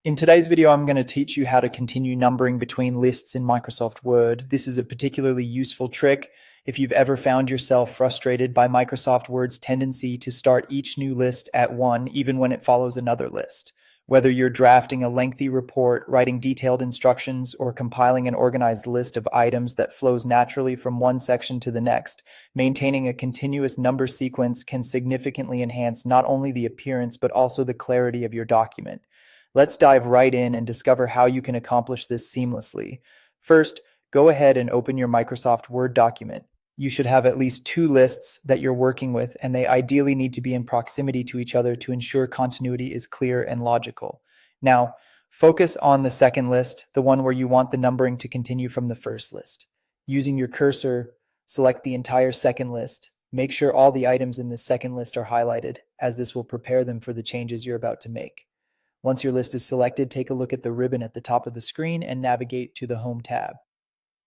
In today's video, I'm going to teach you how to continue numbering between lists in Microsoft Word. This is a particularly useful trick if you've ever found yourself frustrated by Microsoft Word's tendency to start each new list at 1, even when it follows another list. Whether you're drafting a lengthy report, writing detailed instructions, or compiling an organized list of items that flows naturally from one section to the next, maintaining a continuous number sequence can significantly enhance not only the appearance but also the clarity of your document. Let's dive right in and discover how you can accomplish this seamlessly. First, go ahead and open your Microsoft Word document. You should have at least two lists that you're working with, and they ideally need to be in proximity to each other to ensure continuity is clear and logical. Now, focus on the second list, the one where you want the numbering to continue from the first list. Using your cursor, select the entire second list. Make sure all the items in the second list are highlighted, as this will prepare them for the changes you're about to make. Once your list is selected, take a look at the ribbon at the top of the screen and navigate to the Home tab.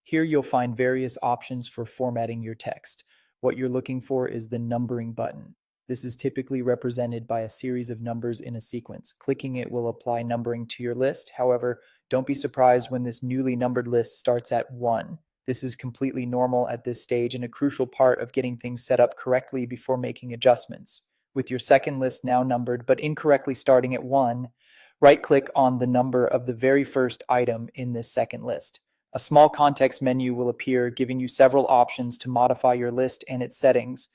Here you'll find various options for formatting your text. What you're looking for is the numbering button. This is typically represented by a series of numbers in a sequence. Clicking it will apply numbering to your list. However, don't be surprised when this newly numbered list starts at 1. This is completely normal at this stage and a crucial part of getting things set up correctly before making adjustments. With your second list now numbered but incorrectly starting at 1, right-click on the number of the very first item in this second list. A small context menu will appear, giving you several options to modify your list and its settings.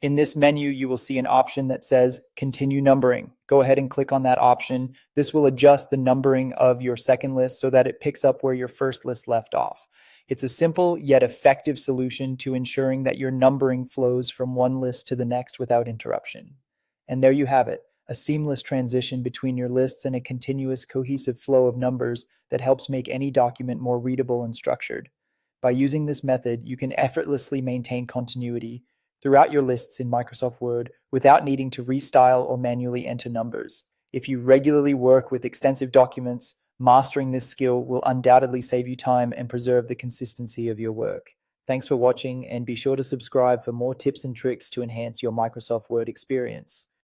In this menu, you will see an option that says Continue Numbering. Go ahead and click on that option. This will adjust the numbering of your second list so that it picks up where your first list left off. It's a simple yet effective solution to ensuring that your numbering flows from one list to the next without interruption. And there you have it, a seamless transition between your lists and a continuous, cohesive flow of numbers that helps make any document more readable and structured. By using this method, you can effortlessly maintain continuity throughout your lists in Microsoft Word without needing to restyle or manually enter numbers. If you regularly work with extensive documents, mastering this skill will undoubtedly save you time and preserve the consistency of your work. Thanks for watching, and be sure to subscribe for more tips and tricks to enhance your Microsoft Word experience.